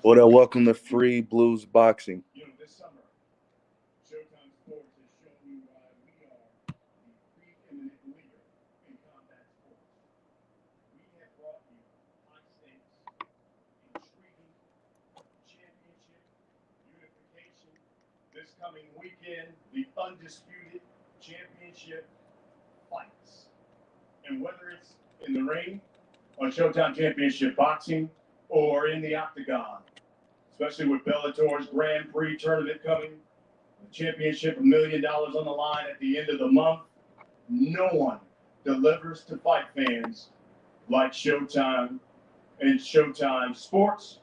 What up? Welcome to Free Blues Boxing. This summer, Showtime Sports has shown you why we are the preeminent leader in combat sports. We have brought you high stakes, intriguing championship unification. This coming weekend, the undisputed championship fights. And whether it's in the ring, on Showtime Championship Boxing, or in the octagon, especially with Bellator's Grand Prix tournament coming, the championship, $1 million on the line at the end of the month. No one delivers to fight fans like Showtime and Showtime Sports.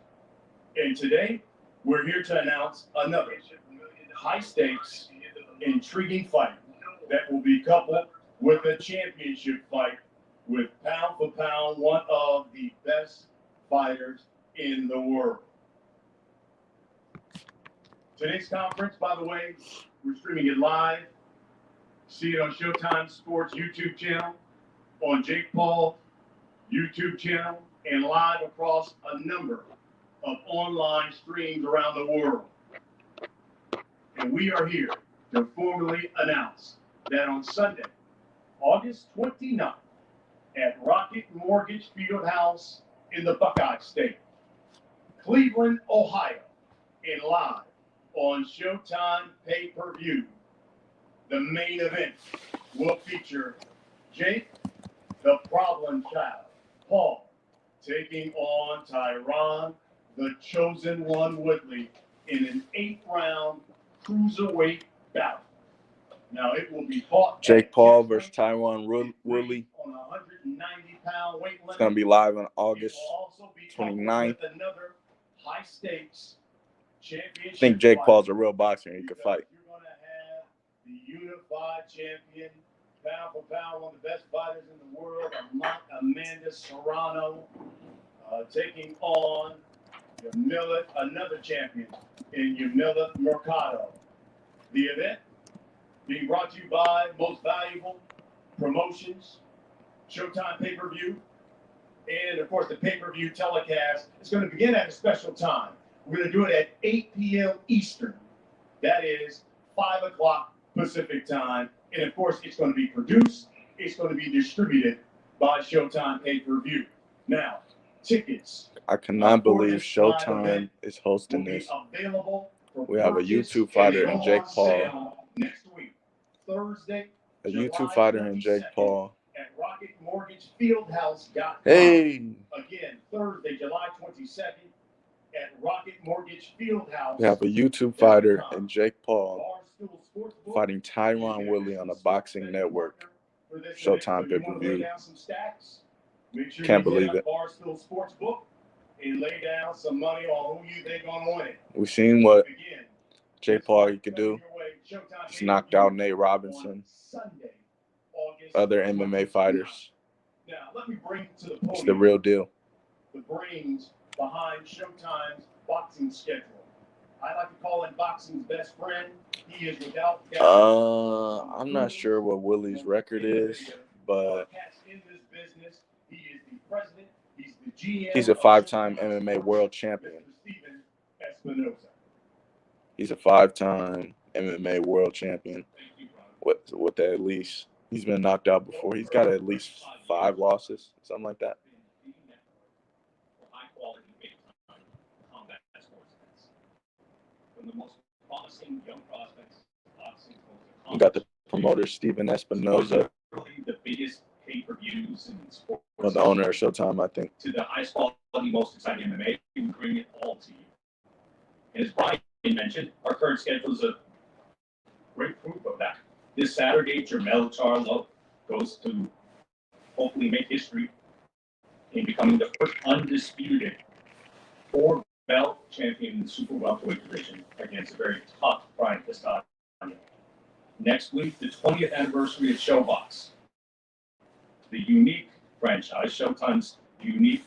And today, we're here to announce another high-stakes, intriguing fight that will be coupled with a championship fight with pound for pound one of the best fighters in the world. Today's conference, by the way, we're streaming it live. See it on Showtime Sports YouTube channel, on Jake Paul's YouTube channel, and live across a number of online streams around the world. And we are here to formally announce that on Sunday, August 29th, at Rocket Mortgage Fieldhouse in the Buckeye State, Cleveland, Ohio, and live on Showtime pay-per-view. The main event will feature Jake, the Problem Child, Paul, taking on Tyron, the Chosen One Woodley, in an 8-round cruiserweight bout. Now it will be fought. Jake Paul versus Tyron Woodley. On a 190-pound weight limit. It's going to be live on August 29th. Another high-stakes championship. I think Jake Paul's a real boxer and he could fight. You're going to have the unified champion, pound for pound, one of the best fighters in the world, Amanda Serrano, taking on another champion in Yamila Mercado. The event being brought to you by Most Valuable Promotions, Showtime pay-per-view, and, of course, the pay-per-view telecast. It's going to begin at a special time. We're going to do it at 8 p.m. Eastern. That is 5 o'clock Pacific time. And, of course, it's going to be produced. It's going to be distributed by Showtime pay-per-view. Now, tickets. I cannot believe Showtime is hosting this. We have a YouTube fighter in Jake Paul. Next week, Thursday, A YouTube fighter in Jake Paul. At Rocket Mortgage Fieldhouse. Hey! Again, Thursday, July 22nd, at Rocket Mortgage Fieldhouse. We have a YouTube fighter in Jake Paul fighting Tyron Woodley on the Boxing Network. Showtime pay-per-view. Can't believe it. And lay down some money on who you think gonna win it. We've seen what Jake Paul could do. He's knocked out Nate Robinson, other MMA fighters. Now, let me bring to the podium It's the real deal. the brains behind Showtime's boxing schedule. I like to call him boxing's best friend. He is without doubt. I'm not sure what Willie's record is, but in this business, he is the president. He's the GM. he's a 5-time MMA world champion. He's a 5-time MMA world champion with at least. He's been knocked out before. He's got at least 5 losses, something like that. We got the promoter, Steven Espinoza, The biggest pay-per-views in sports. the owner of Showtime, I think. To the highest quality, most exciting MMA, we bring it all to you. As Brian mentioned, our current schedule is a great proof of that. This Saturday, Jermell Charlo goes to hopefully make history in becoming the first undisputed 4-belt champion in the super welterweight division against a very tough Brian Castano. Next week, the 20th anniversary of ShowBox, the unique franchise, Showtime's unique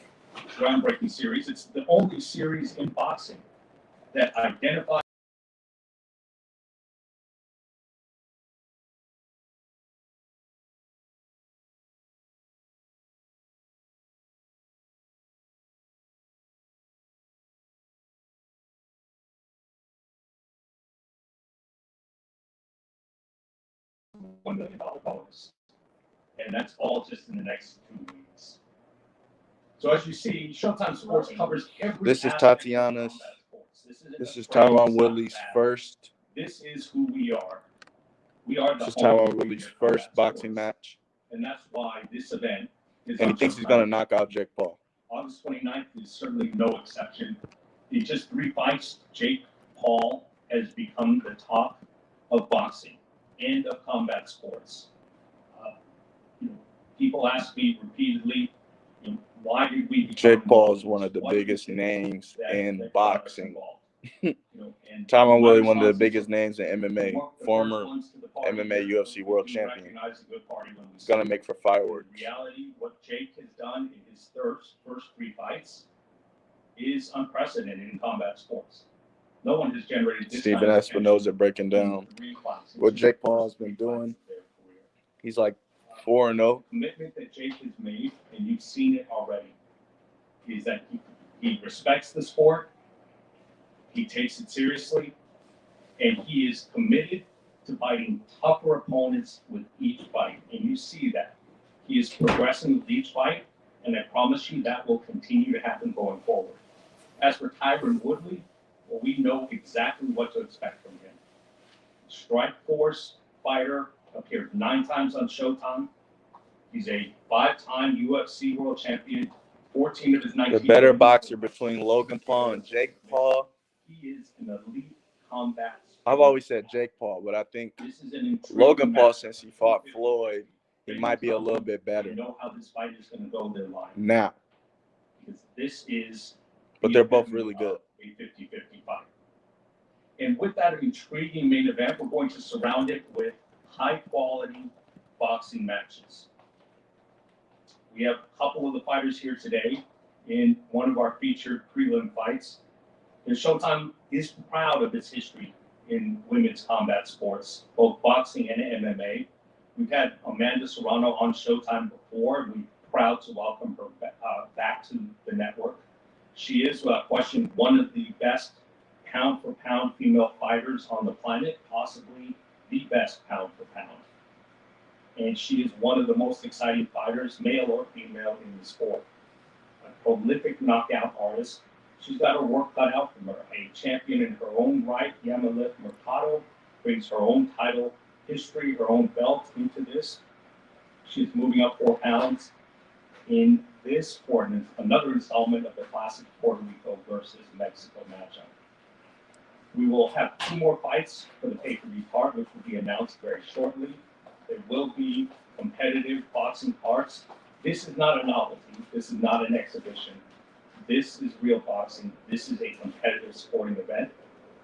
groundbreaking series. It's the only series in boxing that identifies $1 million bonus. And that's all just in the next 2 weeks. So as you see, Showtime Sports covers every This is aspect of Tatiana's. combat sports. This is Tyron Woodley's first. This is who we are. We are the This is Tyron Woodley's first boxing match. And that's why this event is. And he thinks he's going to knock out Jake Paul. August 29th is certainly no exception. In just 3 fights, Jake Paul has become the top of boxing and of combat sports. People ask me repeatedly, why did we? Jake Paul is one of the biggest names in boxing. Tyron Woodley, one of the biggest names in MMA, former MMA UFC world champion. He's going to make for fireworks. In reality, what Jake has done in his first 3 fights is unprecedented in combat sports. No one has generated this. Stephen Espinoza breaking down what Jake Paul has been doing. He's like 4-0. The commitment that Jake has made, and you've seen it already, is that he respects the sport, he takes it seriously, and he is committed to fighting tougher opponents with each fight. And you see that. He is progressing with each fight, and I promise you that will continue to happen going forward. As for Tyron Woodley, well, we know exactly what to expect from him. Strike Force fighter, appeared 9 times on Showtime. He's a 5-time UFC world champion, 14 of his 19. The better boxer between Logan Paul and Jake Paul. He is an elite combat sport. I've always said Jake Paul, but I think Logan Paul, since he fought Floyd, he might be a little bit better. You know how this fight is going to go their line. Now. Because this is. But they're both really good. A 50-50 fight. And with that intriguing main event, we're going to surround it with high-quality boxing matches. We have a couple of the fighters here today in one of our featured prelim fights. And Showtime is proud of its history in women's combat sports, both boxing and MMA. We've had Amanda Serrano on Showtime before, and we're proud to welcome her back to the network. She is, without question, one of the best pound-for-pound female fighters on the planet, possibly the best pound-for-pound. And she is one of the most exciting fighters, male or female, in the sport. A prolific knockout artist. She's got her work cut out from her. A champion in her own right, Yamileth Mercado, brings her own title history, her own belt into this. She's moving up 4 pounds in this for another installment of the classic Puerto Rico versus Mexico matchup. We will have 2 more fights for the pay-per-view card, which will be announced very shortly. There will be competitive boxing parts. This is not a novelty. This is not an exhibition. This is real boxing. This is a competitive sporting event,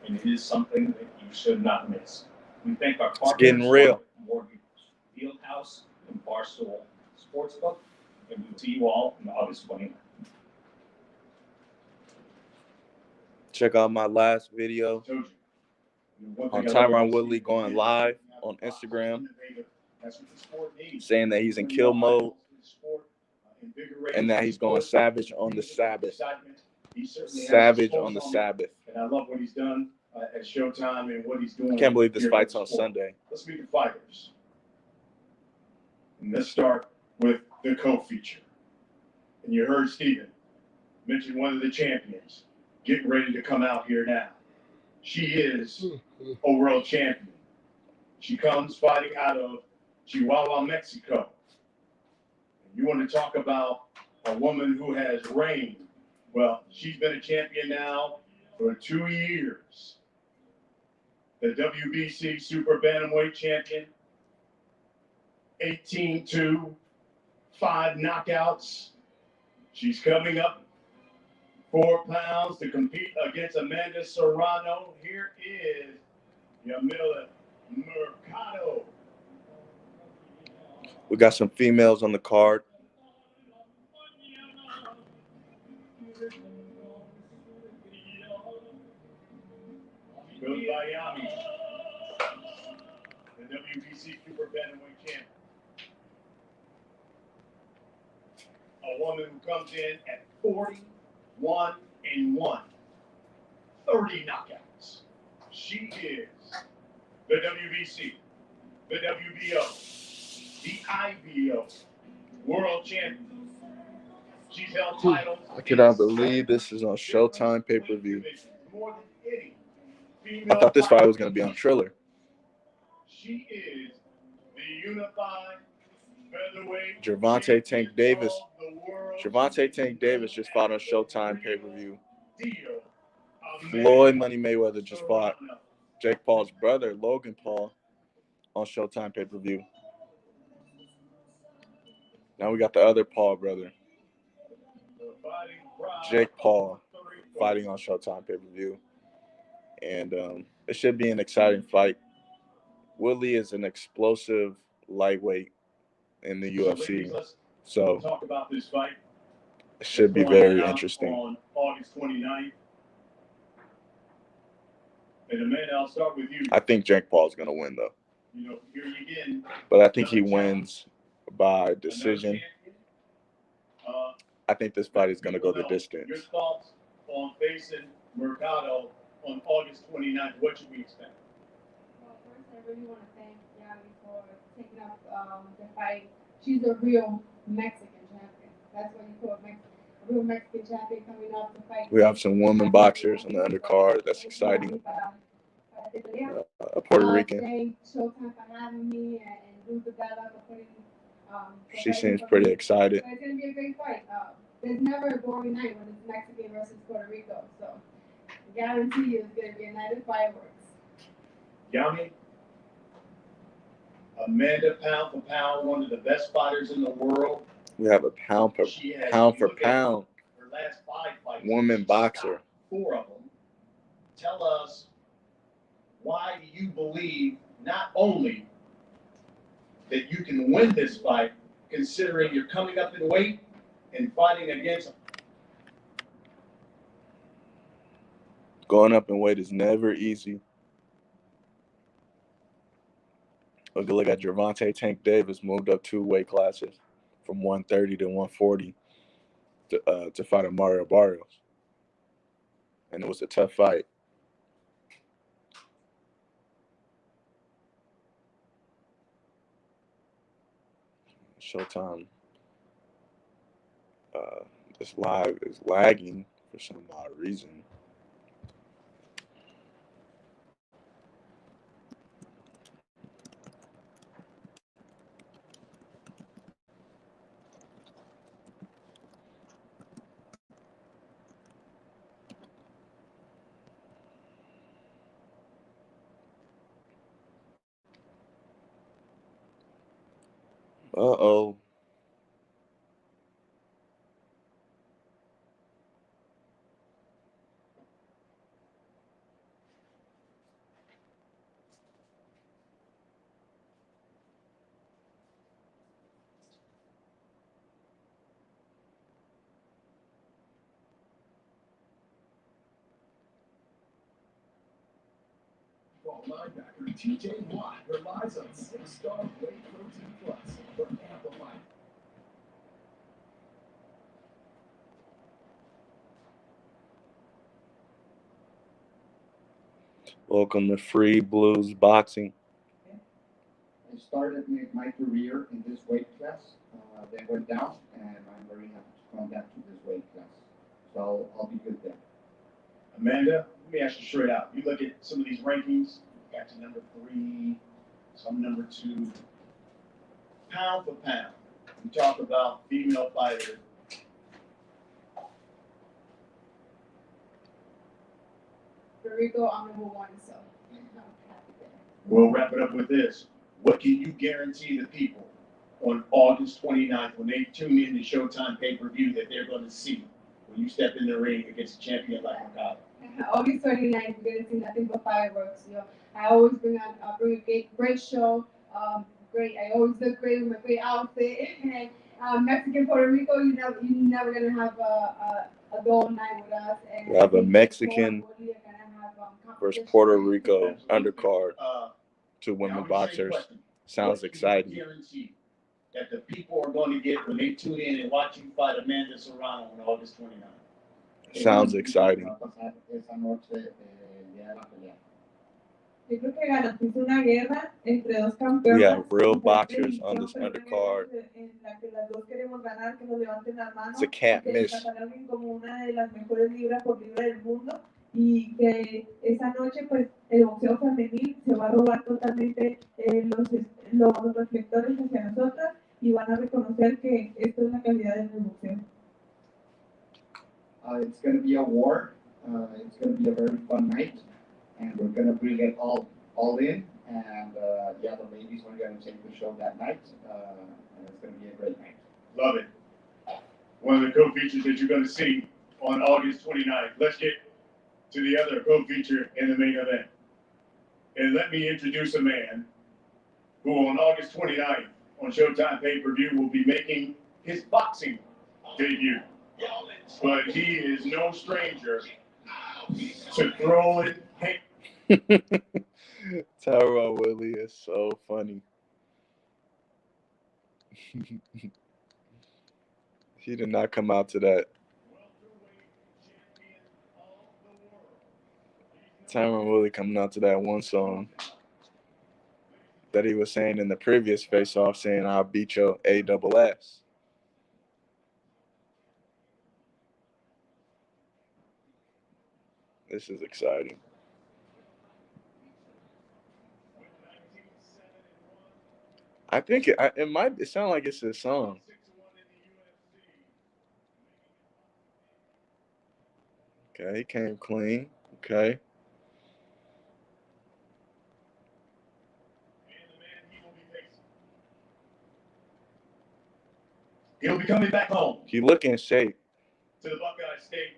and it is something that you should not miss. We thank our partners. It's getting real. Mortgage Fieldhouse and Barstool Sportsbook, and we will see you all on August 29th. Check out my last video on Tyron Woodley going live on Instagram, saying that he's in kill mode and that he's going savage on the Sabbath. Savage on the Sabbath. And I love what he's done at Showtime and what he's doing. I can't believe this fight's on Sunday. Let's meet the fighters. And let's start with the co-feature. And you heard Stephen mention one of the champions getting ready to come out here now. She is a world champion. She comes fighting out of Chihuahua, Mexico. And you want to talk about a woman who has reigned. Well, she's been a champion now for 2 years. The WBC Super Bantamweight champion, 18-2, 5 knockouts. She's coming up 4 pounds to compete against Amanda Serrano. Here is Yamileth Mercado. We got some females on the card. Goes by Yami, the WBC Super Bantamweight champion. A woman who comes in at 41-1, 30 knockouts. She is the WBC the WBO, the IBO, world champion. She's held titles. I cannot believe this is on Showtime pay-per-view. More than any I thought this fight was going to be on Triller. She is the unified featherweight. Gervonta Tank Davis. Gervonta Tank Davis just fought on Showtime pay-per-view. Floyd Money Mayweather just fought Jake Paul's brother, Logan Paul, on Showtime pay-per-view. Now we got the other Paul brother, Jake Paul, fighting on Showtime pay-per-view. And it should be an exciting fight. Woodley is an explosive lightweight in the UFC. So talk about this fight. It should be very interesting. On August 29th. And Amanda, I'll start with you. I think Jake Paul's going to win, though. You know, here you again. But I think he wins by decision. I think this fight is going to go the distance. Your thoughts on facing Mercado on August 29th? What should we expect? Well, first, I really want to thank Yami for taking up the fight. She's a real Mexican champion. That's what you call Mexican. A real Mexican champion coming up to fight. We have some women boxers on the undercard. That's exciting. A Puerto Rican. Thank Showtime for having me and Ruth Bella for putting. She seems pretty excited. So it's going to be a great fight. There's never a boring night when it's Mexican versus Puerto Rico. So I guarantee you it's going to be a night of fireworks. Yami, Amanda, pound for pound, one of the best fighters in the world. We have a pound for pound Her last 5 fights. Woman boxer. 4 of them. Tell us, why do you believe not only that you can win this fight, considering you're coming up in weight and fighting against? Going up in weight is never easy. Look at Gervonta Tank Davis moved up 2 weight classes from 130 to 140 to fight Mario Barrios. And it was a tough fight. Showtime. This live is lagging for some odd reason. Uh-oh. Linebacker T.J. Watt relies on 6-star Whey Protein Plus for amplified. Welcome to Free Blues Boxing. I started my career in this weight class. Then went down, and I'm very happy to come back to this weight class. So I'll be good there. Amanda, let me ask you straight out. You look at some of these rankings, you got to number 3, some number 2. Pound for pound, you talk about female fighters. Puerto Rico, I'm number 1, so I'm happy there. We'll wrap it up with this. What can you guarantee the people on August 29th when they tune in to Showtime pay-per-view that they're going to see when you step in the ring against a champion like Mercado? August 29th, we're going to see nothing but fireworks. You know, I always bring a great show. I always look great with my great outfit. And Mexican Puerto Rico, you're never going to have a dull night with us. And We have a Mexican versus Puerto Rico undercard. 2 women boxers. Sounds exciting. Guarantee that the people are going to get when they tune in and watch you fight Amanda Serrano on August 29th. Sounds exciting. Yo creo que garantiza una guerra entre dos campeones. We have real diferentes boxers on divisiones, this pero una undercard. guerra en la que las dos queremos ganar, que nos levanten las manos, It's a can't que miss. nos cataloguen como una de las mejores libras por libra del mundo, y que esa noche pues el boxeo femenil se va a robar totalmente los reflectores hacia nosotras y van a reconocer que esto es la calidad del boxeo. It's going to be a war. It's going to be a very fun night, and we're going to bring it all in. And yeah, the ladies are going to take the show that night, and it's going to be a great night. Love it. One of the co-features that you're going to see on August 29th. Let's get to the other co-feature in the main event. And let me introduce a man who on August 29th on Showtime pay-per-view will be making his boxing debut. But he is no stranger to throwing. Tyron Woodley is so funny. He did not come out to that. Tyron Woodley coming out to that one song that he was saying in the previous face-off, saying, "I'll beat your ASS." This is exciting. I think it might sound like it's his song. Okay, he came clean. Okay. He'll be coming back home He look in shape. to the Buckeye State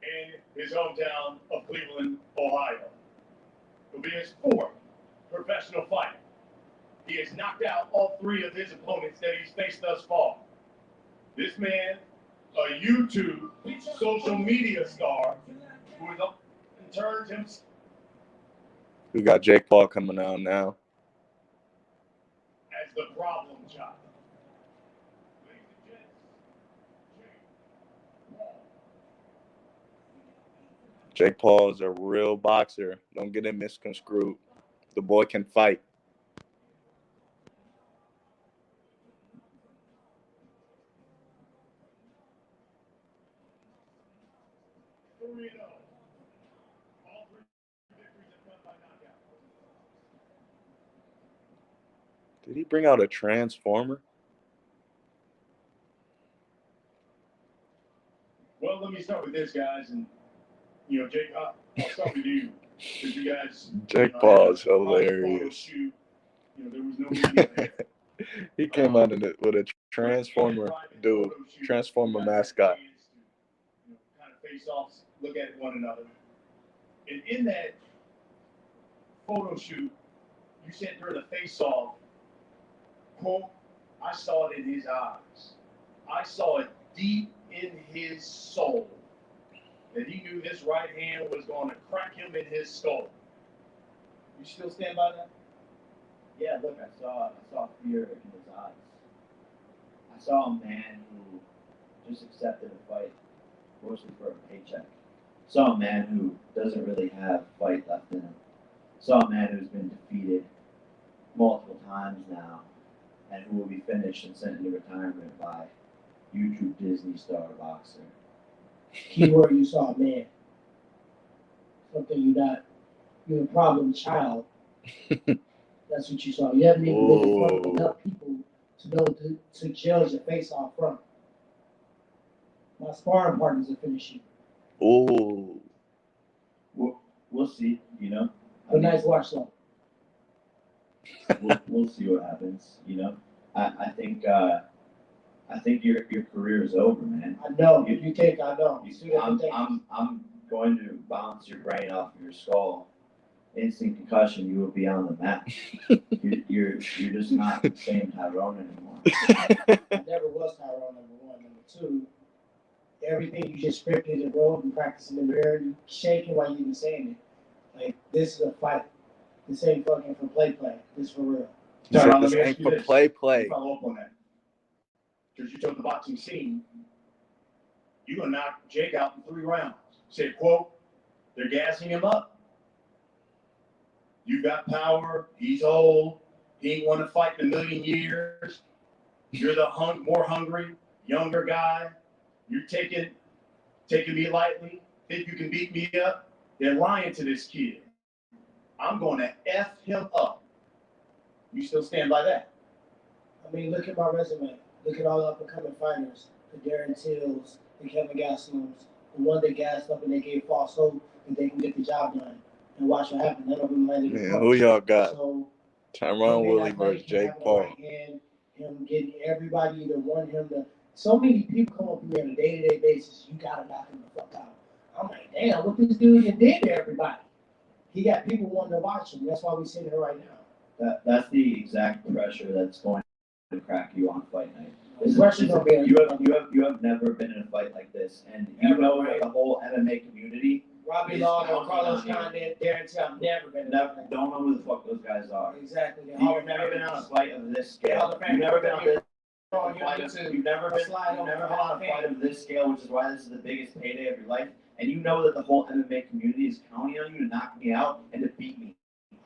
in his hometown of Cleveland, Ohio. It'll be his fourth professional fight. He has knocked out all three of his opponents that he's faced thus far. This man, a YouTube social media star, who has turned himself. We got Jake Paul coming out now. As the problem child. Ladies and gents, Jake Paul is a real boxer. Don't get him misconstrued. The boy can fight. Did he bring out a transformer? well, let me start with this, guys, and Jake, I'll start with you because you guys. Jake Paul is hilarious. There was no media there. He came out with a transformer dude, transformer mascot. Kind of face offs, look at one another, and in that photo shoot, you said during the face off, quote, "I saw it in his eyes. I saw it deep in his soul that he knew this right hand was going to crack him in his skull." You still stand by that? Yeah, look, I saw fear in his eyes. I saw a man who just accepted a fight, mostly for a paycheck. I saw a man who doesn't really have fight left in him. I saw a man who's been defeated multiple times now, and who will be finished and sent into retirement by YouTube Disney star boxer. Keyword, you saw a man. Something you're a problem child. That's what you saw. You haven't even been in front of enough people to know to judge the face off front. My sparring partners will finish you. Ooh. We'll see, A nice watch though. We'll see what happens, I think your career is over, man. I know. You think I know. I'm going to bounce your brain off of your skull. Instant concussion, you will be on the mat. you're just not the same Tyrone anymore. I never was Tyrone, number one. Number two, everything you just scripted and wrote and practiced in the mirror, you shaking while you even saying it. Like, this is a fight. This ain't fucking for play. This for real. Tyron, This ain't for play. Follow up on that. Because you told the boxing scene, you're going to knock Jake out in 3 rounds. Said, quote, "They're gassing him up." You got power. He's old. He ain't want to fight in a million years. You're the more hungry, younger guy. You're taking me lightly. Think you can beat me up? They're lying to this kid. I'm going to F him up. You still stand by that? I mean, look at my resume. Look at all the up-and-coming fighters. The Darren Tills, the Kevin Gaslams, the one that gassed up and they gave false hope that they can get the job done. And watch what happened. None of them landed. Man, who y'all got? So, Tyron Woodley versus Jake Paul. Him getting everybody to want him to. So many people come up to me on a day-to-day basis. You gotta knock him the fuck out. I'm like, damn, what this dude did to everybody. He got people wanting to watch him. That's why we're sitting here right now. That's the exact pressure that's going to crack you on fight night. You have never been in a fight like this, and you know that the whole MMA community. Robbie Law, Carlos Condit, Darren Till, I've never been. Don't know who the fuck those guys are. Exactly. You've never been on a fight of this scale. You've never been on this. You've never been on a fight of this scale, which is why this is the biggest payday of your life. And you know that the whole MMA community is counting on you to knock me out and to beat me.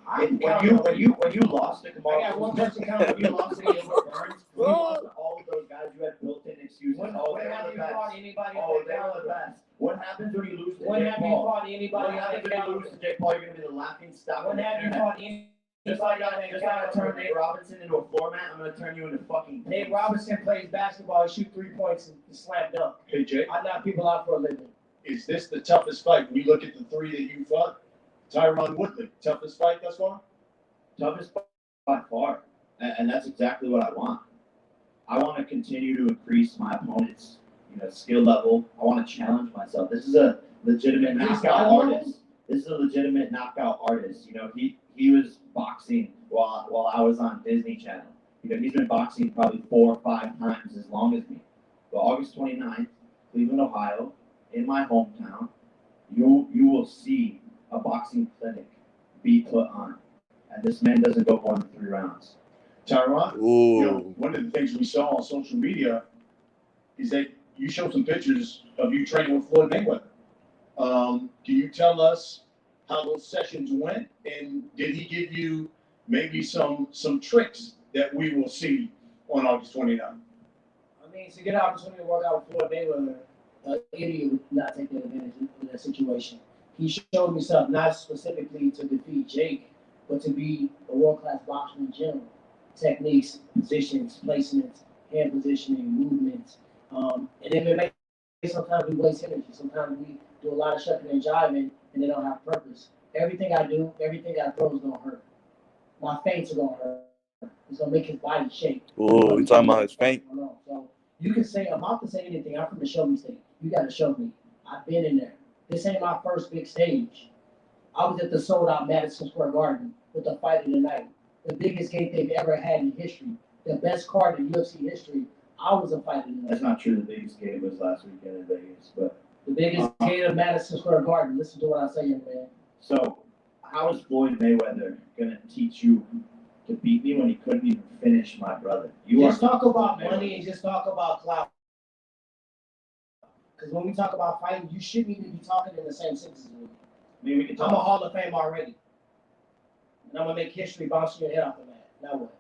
When you lost to Kamara, I got one person counting. when you lost to Gilbert Burns, when you lost to all of those guys, you had built-in excuses. When have you fought anybody? Oh, they were the best. What happens when you lose to When Jake have you Paul? fought anybody? What happens when you lose to Jake Paul? You're gonna be the laughing stock. When have you fought anybody? Just like I turned Nate Robinson into a floor mat, I'm gonna turn you into fucking. Nate Robinson plays basketball. He shoots 3 points and slam dunk. Hey, Jake, I knock people out for a living. is this the toughest fight? When you look at the three that you fought, Tyron Woodley, toughest fight thus far? Toughest by far, and that's exactly what I want. I want to continue to increase my opponent's, skill level. I want to challenge myself. This is a legitimate knockout artist. This is a legitimate knockout artist. He was boxing while I was on Disney Channel. He's been boxing probably 4 or 5 times as long as me. But August 29th, Cleveland, Ohio, in my hometown, you will see a boxing clinic be put on. And this man doesn't go more than 3 rounds. Tyron, one of the things we saw on social media is that you showed some pictures of you training with Floyd Mayweather. Can you tell us how those sessions went, and did he give you maybe some tricks that we will see on August 29th? I mean, to get an opportunity to work out with Floyd Mayweather, an idiot would not take that advantage of that situation. He showed me something, not specifically to defeat Jake, but to be a world-class boxer in general. Techniques, positions, placements, hand positioning, movements. And MMA, sometimes we waste energy. Sometimes we do a lot of shucking and jiving, and they don't have purpose. Everything I do, everything I throw is going to hurt. My feints are going to hurt. It's going to make his body shake. Oh, you talking about his feint? So you can say, I'm about to say anything. I'm from the show me state. You got to show me. I've been in there. This ain't my first big stage. I was at the sold-out Madison Square Garden with the fight of the night. The biggest gate they've ever had in history. The best card in UFC history. I was a fighter. That's not true. The biggest gate was last weekend in Vegas, but the biggest gate of Madison Square Garden. Listen to what I'm saying, man. So, how is Floyd Mayweather gonna teach you to beat me when he couldn't even finish my brother? Just talk about money and just talk about clout. Because when we talk about fighting, you shouldn't even be talking in the same sentences with me. I mean, we can talk. I'm a Hall of Fame already, and I'm gonna make history bounce your head off the mat. Now what?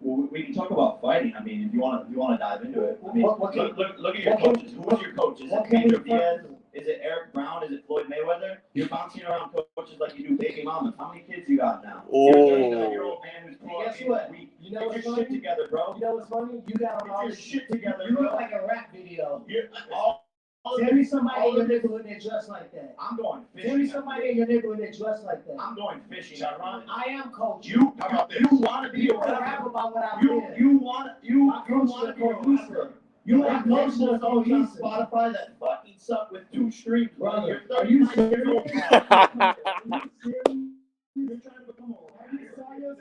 Well, we can talk about fighting. I mean, if you want to dive into it. I mean, look at your coaches. Who was your coach? Is it Pedro Diaz? Is it Eric Brown? Is it Floyd Mayweather? You're bouncing around coaches like you do baby mamas. How many kids you got now? Oh. You're a 39-year-old man who's guess what? You know what's funny? Shit together, bro. You know what's funny? You got all your shit together. You look like a rap video. Tell me somebody in your neighborhood that dressed like that. I'm going fishing. Tell me somebody in your neighborhood that dressed like that. I'm going fishing, Tyron. I am coach. You want to be a rap about what I did. You want to be a rapper. You have no songs on Spotify that fucking suck with 2 streams, brother. Are you serious? You're trying to become a rapper. Are you serious?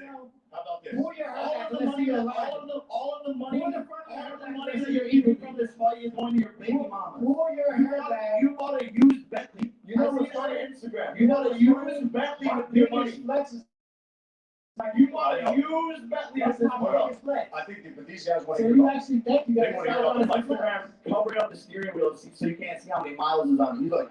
How about this? Pull your hair back. All of the money that you're eating from this fight is going to your baby mama. Pull your hair back. You ought to use Bentley. You know what's on Instagram. You ought to use Bentley with your money. You ought to use Bentley with this money. I think that these guys want So to you actually think you They got want to get on Instagram, covering up the steering wheel so you can't see how many miles is on it. He's like,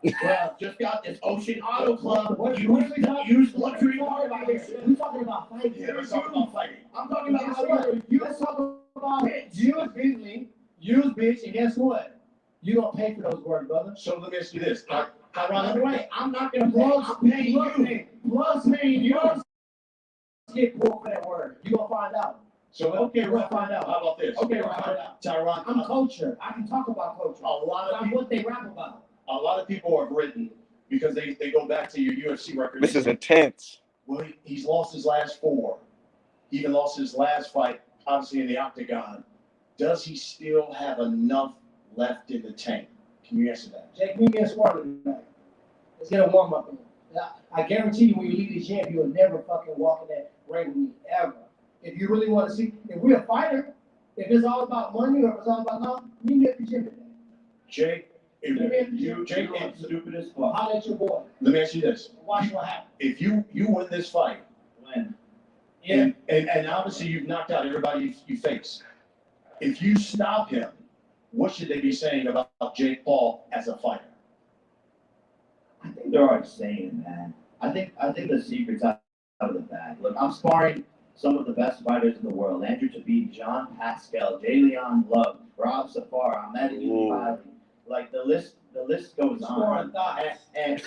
Well, just got this Ocean Auto Club. What Use luxury car buyers. We're talking about fighting. Yeah, let's talk about fighting. I'm talking about Guess how what? Let's talk about use Beasley, use bitch, and guess what? You don't pay for those words, brother. So let me ask you this. By Tyron, the way, I'm not gonna pay. I'm paying you. Plus paying you. Get pulled for that word. You gonna find out. So Okay, we'll find out. How about this? Okay, we'll find out. Tyron, I'm culture. I can talk about culture. a lot of I'm people, what they rap about. have written because they go back to your UFC record. This is intense. Well, he's lost his last 4. He even lost his last fight, obviously in the octagon. Does he still have enough left in the tank? Can you answer that? Jake, meet me in Sparta tonight. Let's get a warm up in. I guarantee you, when you leave the gym, you will never fucking walk in that ring with me ever. If you really want to see, if we're a fighter, if it's all about money or if it's all about love, meet me at the gym today. Jake, Jake, I'm stupid as fuck. Holler at your boy. let me ask you this. Watch what happens. If you win this fight, When? Yeah. and obviously you've knocked out everybody you face, if you stop him, what should they be saying about Jake Paul as a fighter? I think they're already saying, man. I think the secret's out of the bag. Look, I'm sparring some of the best fighters in the world: Andrew Tabib, John Pascal, Jay Leon Love, Rob Safar, Ahmed Uli. Like the list goes on. And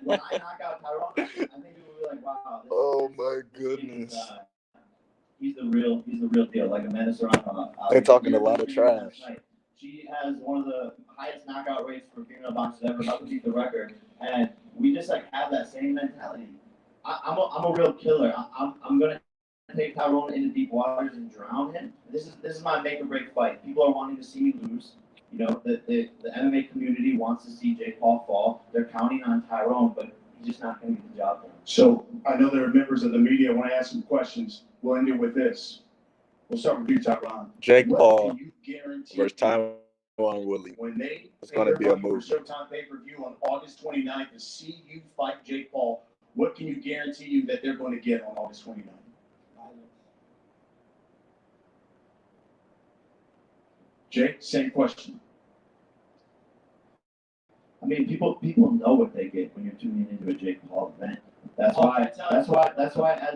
when I knock out Tyron, I think people will be like, wow. Oh my goodness. He's the real deal. Like Amanda Serrano. They're talking a lot of trash. She has one of the highest knockout rates for female boxers ever, about to beat the record. And we just like have that same mentality. I'm a real killer. I'm gonna take Tyron into deep waters and drown him. This is my make or break fight. People are wanting to see me lose. You know, the MMA community wants to see Jake Paul fall. They're counting on Tyron, but he's just not going to get the job done. So I know there are members of the media want to ask some questions. We'll end it with this. We'll start with you, Tyron. Jake What Paul can you guarantee versus Tyron Woodley. when they It's gonna be a move. Showtime pay-per-view on August 29th to see you fight Jake Paul? What can you guarantee you that they're going to get on August 29th? Jake, same question. I mean, people know what they get when you're tuning into a Jake Paul event. That's why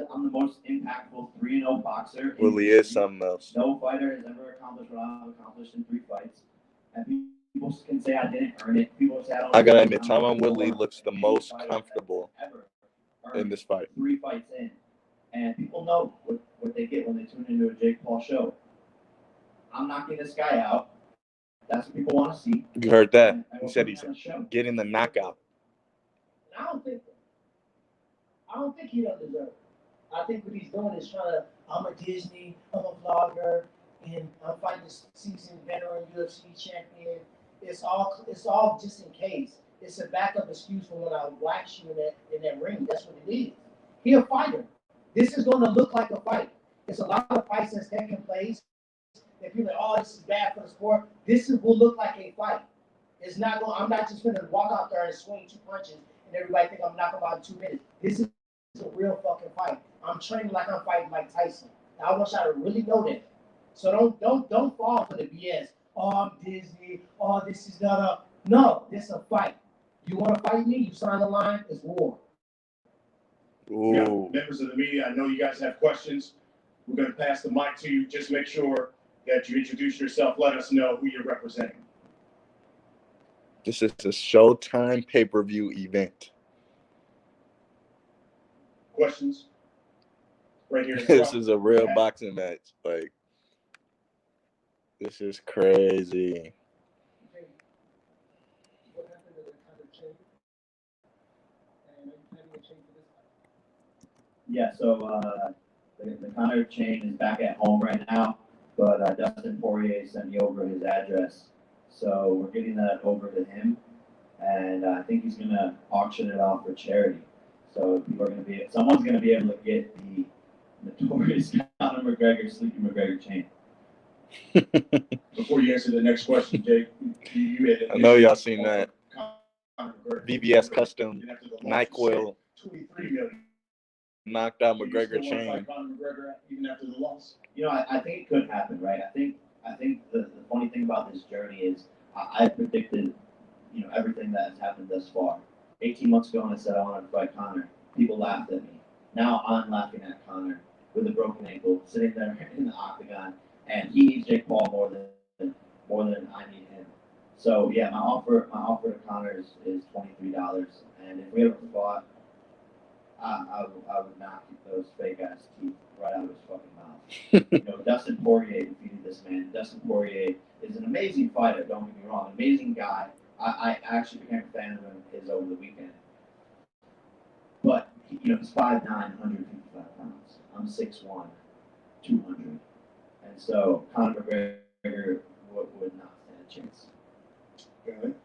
I'm the most impactful 3-0 boxer. Woodley is something else. No fighter has ever accomplished what I've accomplished in 3 fights. And people can say I didn't earn it. People say I gotta admit, Tyron Woodley looks the most comfortable in this fight. 3 fights in. And people know what they get when they tune into a Jake Paul show. I'm knocking this guy out. That's what people want to see. You heard that? And He said he's on the show. getting the knockout. I don't think he don't deserve it. I think what he's doing is trying to, I'm a Disney, I'm a vlogger, and I'm fighting this seasoned veteran UFC champion. It's all just in case. It's a backup excuse for when I wax you in that ring. That's what it is. He a fighter. This is going to look like a fight. It's a lot of fights that's taking place. If you're like, oh, this is bad for the sport, will look like a fight. It's not going. I'm not just going to walk out there and swing 2 punches and everybody think I'm knocking out in 2 minutes. This is a real fucking fight. I'm training like I'm fighting Mike Tyson. And I want y'all to really know that. So don't fall for the BS. Oh, I'm Disney. Oh, this is not a. No, this is a fight. You want to fight me? You sign the line. It's war. Ooh. Yeah, members of the media, I know you guys have questions. We're going to pass the mic to you. Just make sure that you introduce yourself. Let us know who you're representing. This is a Showtime pay-per-view event. Questions? Right here. This is a real boxing match. Like, this is crazy. What happened to the kind of change? And are you planning a change for this fight? Yeah, so the Connor chain is back at home right now, but Dustin Poirier sent me over his address. So we're getting that over to him, and I think he's going to auction it off for charity. So someone's going to be able to get the notorious Conor McGregor, Sleepy McGregor chain. Before you answer the next question, Jake, you had I know y'all seen that. VBS Custom NyQuil 23 million. knocked out Do you McGregor still wanna chain. fight Conor McGregor even after the loss? You know, I think it could happen, right? I think the funny thing about this journey is I predicted everything that has happened thus far. 18 months ago, when I said I wanted to fight Conor, people laughed at me. Now I'm laughing at Conor with a broken ankle, sitting there in the octagon, and he needs Jake Paul more than I need him. So yeah, my offer to Conor is $23, and if we ever fought, I would knock those fake ass teeth right out of his fucking mouth. Dustin Poirier defeated this man. Dustin Poirier is an amazing fighter. Don't get me wrong, amazing guy. I actually became a fan of his over the weekend. But he's 5'9", 155 pounds. I'm 6'1", 200, and so Conor McGregor would not stand a chance. Good.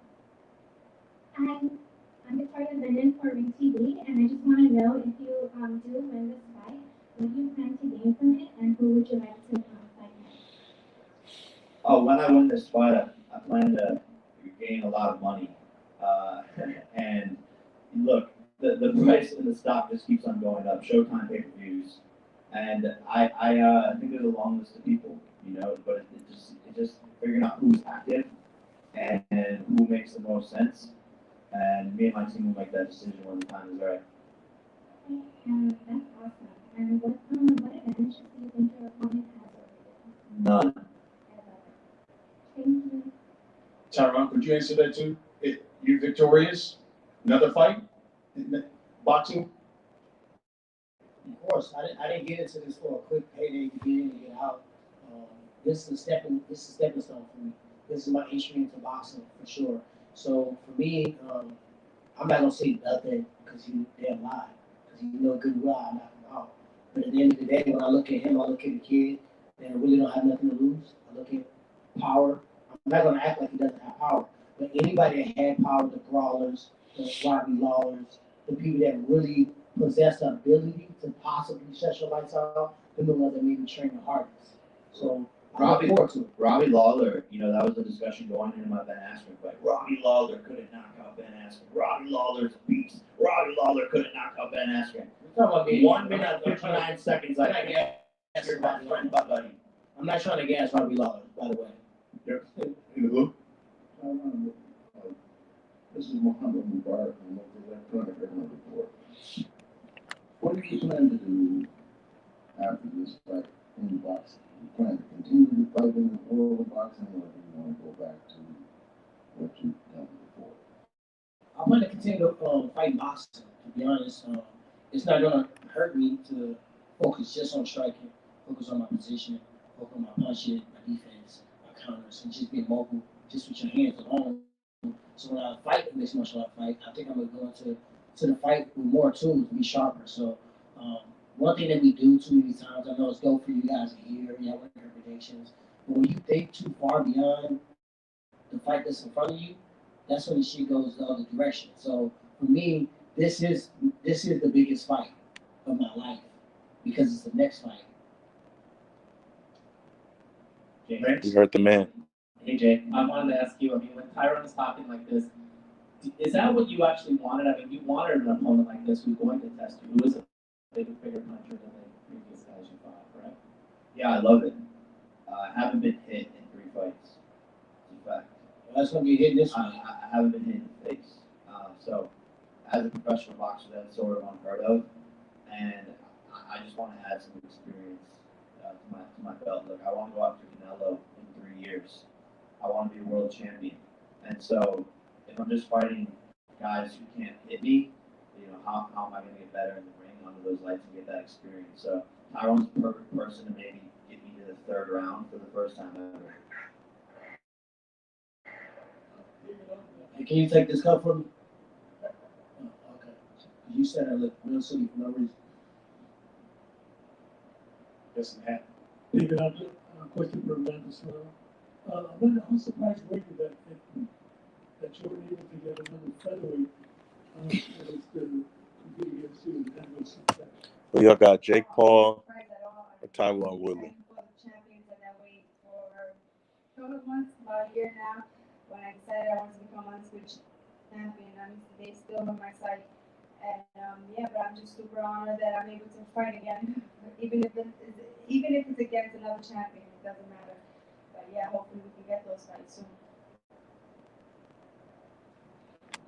I'm Victoria Linden for Ring TV, and I just want to know if you do win this fight, what do you plan to gain from it, and who would you like to fight next? Oh, when I win this fight, I plan to gain a lot of money. And look, the price of the stock just keeps on going up. Showtime pay-per-views, and I think there's a long list of people, but it's just figuring out who's active and who makes the most sense. And me and my team will make that decision when the time is right. Okay, and that's awesome. And what advantages do you think your opponent has over you? None. Thank you. Tyron, could you answer that too? You're victorious? Another fight? Boxing? Of course, I didn't get into this for a quick payday to get in and get out. This is a stepping stone for me. This is my entry into boxing for sure. So for me, I'm not gonna say nothing because you damn lie, because you know good well I knock him out. But at the end of the day, when I look at him, I look at the kid that really don't have nothing to lose. I look at power. I'm not gonna act like he doesn't have power. But anybody that had power, the brawlers, the Robbie Lawlers, the people that really possess the ability to possibly shut your lights out, they're the ones that maybe train the hardest. So I look forward to it. Robbie Lawler, that was a discussion going into my Ben Askren fight. Robbie Lawler couldn't knock out Ben Askren. Robbie Lawler's a beast. Robbie Lawler couldn't knock out Ben Askren. You're talking about me. 1 minute, 59 seconds. I'm not trying to gas Robbie Lawler, by the way. In the book? This is Muhammad Mubarak from the Electronic Record Report. What do you plan to do after this fight in boxing? You plan to continue to fight in the world of boxing, or do you want to go back to what you've done before? I want to continue to fight boxing, to be honest. It's not going to hurt me to focus just on striking, focus on my position, focus on my punching, my defense, my counters, and just being mobile, just with your hands alone. So when I fight a mixed martial art fight, I think I'm going to go into the fight with more tools to be sharper. So one thing that we do too many times, I know it's go for you guys to hear, you have interpretations, but when you think too far beyond the fight that's in front of you, that's when the shit goes the other direction. So for me, this is the biggest fight of my life because it's the next fight. You heard the man. Hey Jay, I wanted to ask you, when Tyron is talking like this, is that what you actually wanted? You wanted an opponent like this who's going to test you, who is a bigger puncher than the previous guys you fought, correct? Yeah, I love it. I haven't been hit in 3 fights. In fact, That's going to be hit this one. I haven't been hit in the face. So, as a professional boxer, that's sort of unheard of, and I just want to add some experience to my belt. Look, I want to go after Canelo in 3 years. I want to be a world champion, and so if I'm just fighting guys who can't hit me, how am I going to get better in the ring under those lights and get that experience? So Tyron's the perfect person to maybe get me to the 3rd round for the first time ever. Hey, can you take this cup from me? Oh, okay. You said I look real silly for no reason. Doesn't happen. David, I've a question for Amanda Sloan. Amanda, how surprised were you that you were able to get another featherweight that is to compete against you and have no success? Well, y'all got Jake Paul or Tyron Woodley. Champions at that weight for total months, about a year now. When I decided I wanted to become undisputed champion, they still on my side. And but I'm just super honored that I'm able to fight again, even if it's against another champion, it doesn't matter. But yeah, hopefully we can get those fights soon.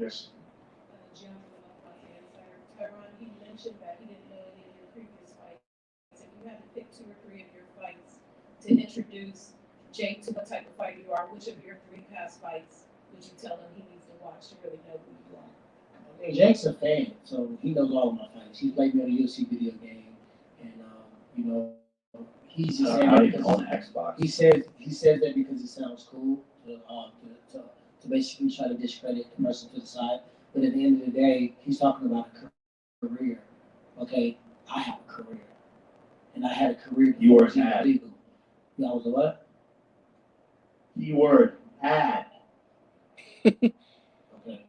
Yes. Jim from the Buffalo Insider. Tyron, he mentioned that he didn't know any of your previous fights. If you had to pick 2 or 3 of your fights to introduce Jake to what type of fighter you are, which of your 3 past fights would you tell him he needs to watch to really know who you are? Hey, Jake's a fan, so he knows all of my fights. He played me on a UFC video game, and you know, he's just saying that because on Xbox. he says that because it sounds cool to basically try to discredit the person to the side. But at the end of the day, he's talking about a career. Okay, I have a career, and I had a career before You were it was even had. legal. Yeah, I was a what? Keyword had. Okay.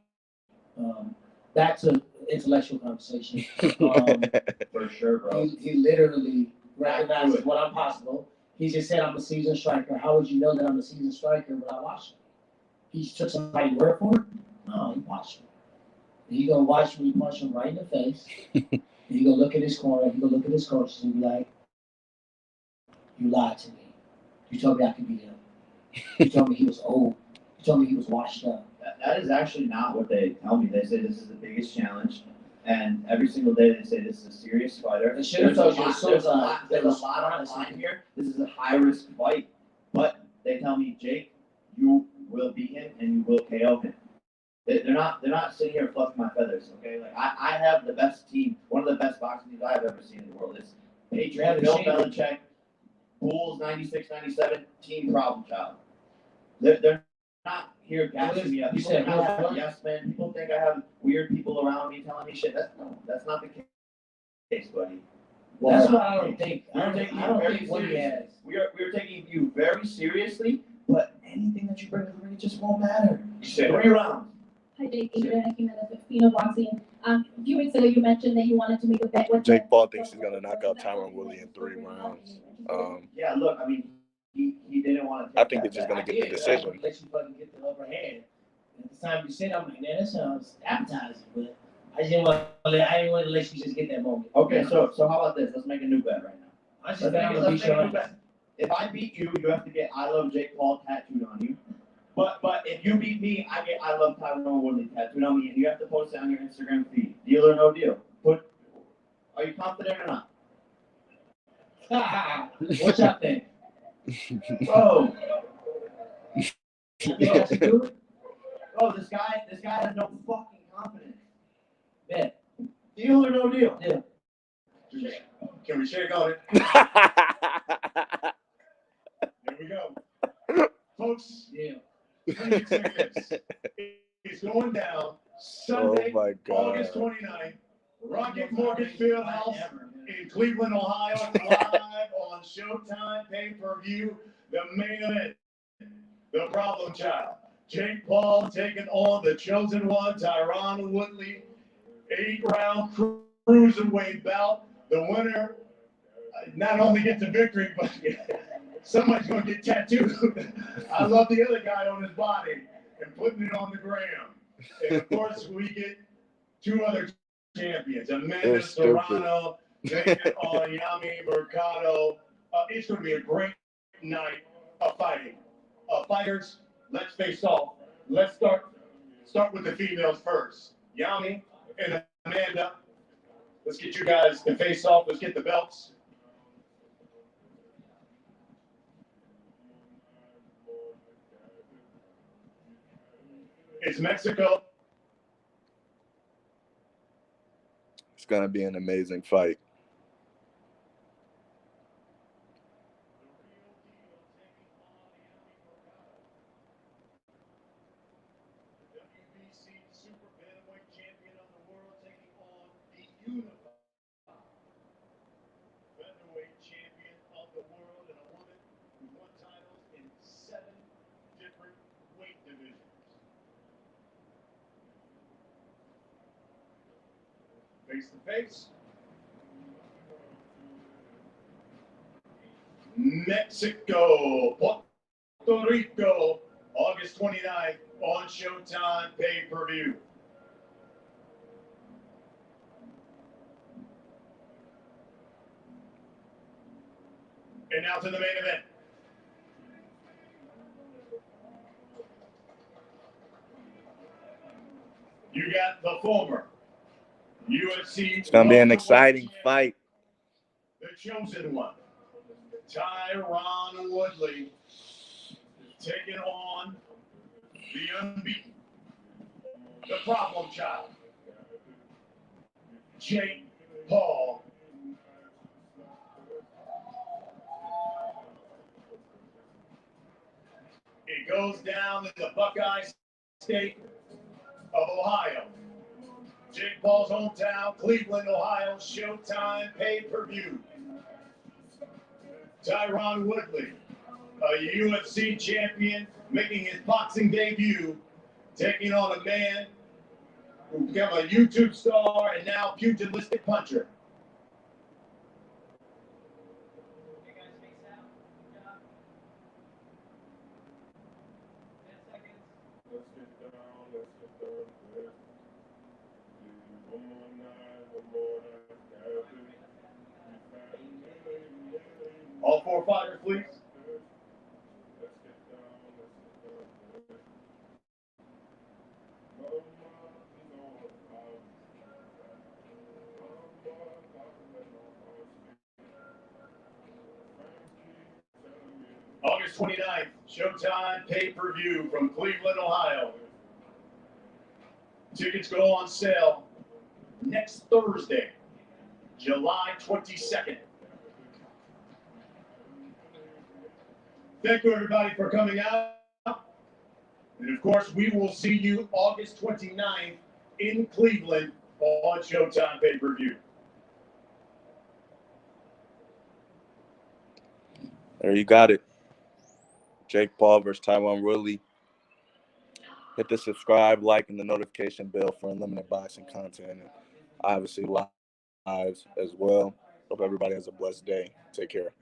Back to intellectual conversation. For sure, bro. He literally recognizes what I'm possible. He just said I'm a seasoned striker. How would you know that I'm a seasoned striker without watching? He took somebody's word for it? No, he watched me. He gonna watch me punch him right in the face. And he gonna look at his corner. He gonna look at his coaches and be like, "You lied to me. You told me I could beat him. You told me he was old. You told me he was washed up." That is actually not what they tell me. They say this is the biggest challenge, and every single day they say this is a serious fighter. They should have told you There's a lot on the line here. This is a high risk fight, but they tell me, Jake, you will beat him and you will KO him. They're not sitting here fluffing my feathers. Okay, like I have the best team, one of the best boxing teams I have ever seen in the world. It's Patriots, Bill Belichick, Bulls, 96, 97, team problem child. They're not here gassing me up. People think I have yes men. People think I have weird people around me telling me shit. That's not the case, buddy. Well, that's what I don't think. I don't think what he has. We are taking you very seriously, but anything that you bring to the ring, it just won't matter. 3 rounds. Hi, Jake. Adriana Jimenez with Pheno Boxing. A few weeks ago, you mentioned that you wanted to make a bet with Jake Paul thinks he's gonna knock out Tyron Woodley in 3 rounds. Yeah, look, I mean, he didn't want to. I think they're just gonna get the decision. Let you fucking get the upper hand. At the time you said, I'm like, man, that sounds appetizing, but I didn't want to let you just get that moment. Okay, so how about this? Let's make a new bet right now. Let's make a new bet. If I beat you, you have to get "I love Jake Paul" tattooed on you. But if you beat me, I get "I love Tyron Woodley" tattooed on me, and you have to post it on your Instagram feed. Deal or no deal? Are you confident or not? What y'all think? Bro. Bro, this guy has no fucking confidence. Bet. Deal or no deal? Deal. Can we shake on it? There we go. Folks, Yeah. It's going down Sunday, Oh my God. August 29th, Rocket Mortgage Fieldhouse in Cleveland, Ohio, live on Showtime pay-per-view. The main event, the problem child, Jake Paul taking on the chosen one, Tyron Woodley. 8-round cruiserweight bout. The winner not only gets a victory, but somebody's going to get tattooed. I love the other guy on his body and putting it on the gram. And of course, we get 2 other champions, Amanda Serrano taking on Yami Mercado. It's going to be a great night of fighting. Fighters, let's face off. Let's start with the females first. Yami and Amanda, let's get you guys to face off. Let's get the belts. It's Mexico. It's gonna be an amazing fight. WBC super bantamweight champion of the world taking on the unified featherweight champion of the world and a woman who won titles in 7 different weight divisions. Face to face. Mexico, Puerto Rico, August 29th on Showtime pay-per-view. And now to the main event. You got the former UFC. It's gonna be an exciting fight. The chosen one, Tyron Woodley, taking on the unbeaten, the problem child, Jake Paul. It goes down in the Buckeye State of Ohio. Jake Paul's hometown, Cleveland, Ohio, Showtime pay-per-view. Tyron Woodley, a UFC champion, making his boxing debut, taking on a man who became a YouTube star and now pugilistic puncher. All four fighters, please. August 29th, Showtime pay-per-view from Cleveland, Ohio. Tickets go on sale next Thursday, July 22nd. Thank you, everybody, for coming out. And, of course, we will see you August 29th in Cleveland on Showtime pay-per-view. There you got it. Jake Paul versus Tyron Woodley. Hit the subscribe, like, and the notification bell for unlimited boxing content. And obviously lives as well. Hope everybody has a blessed day. Take care.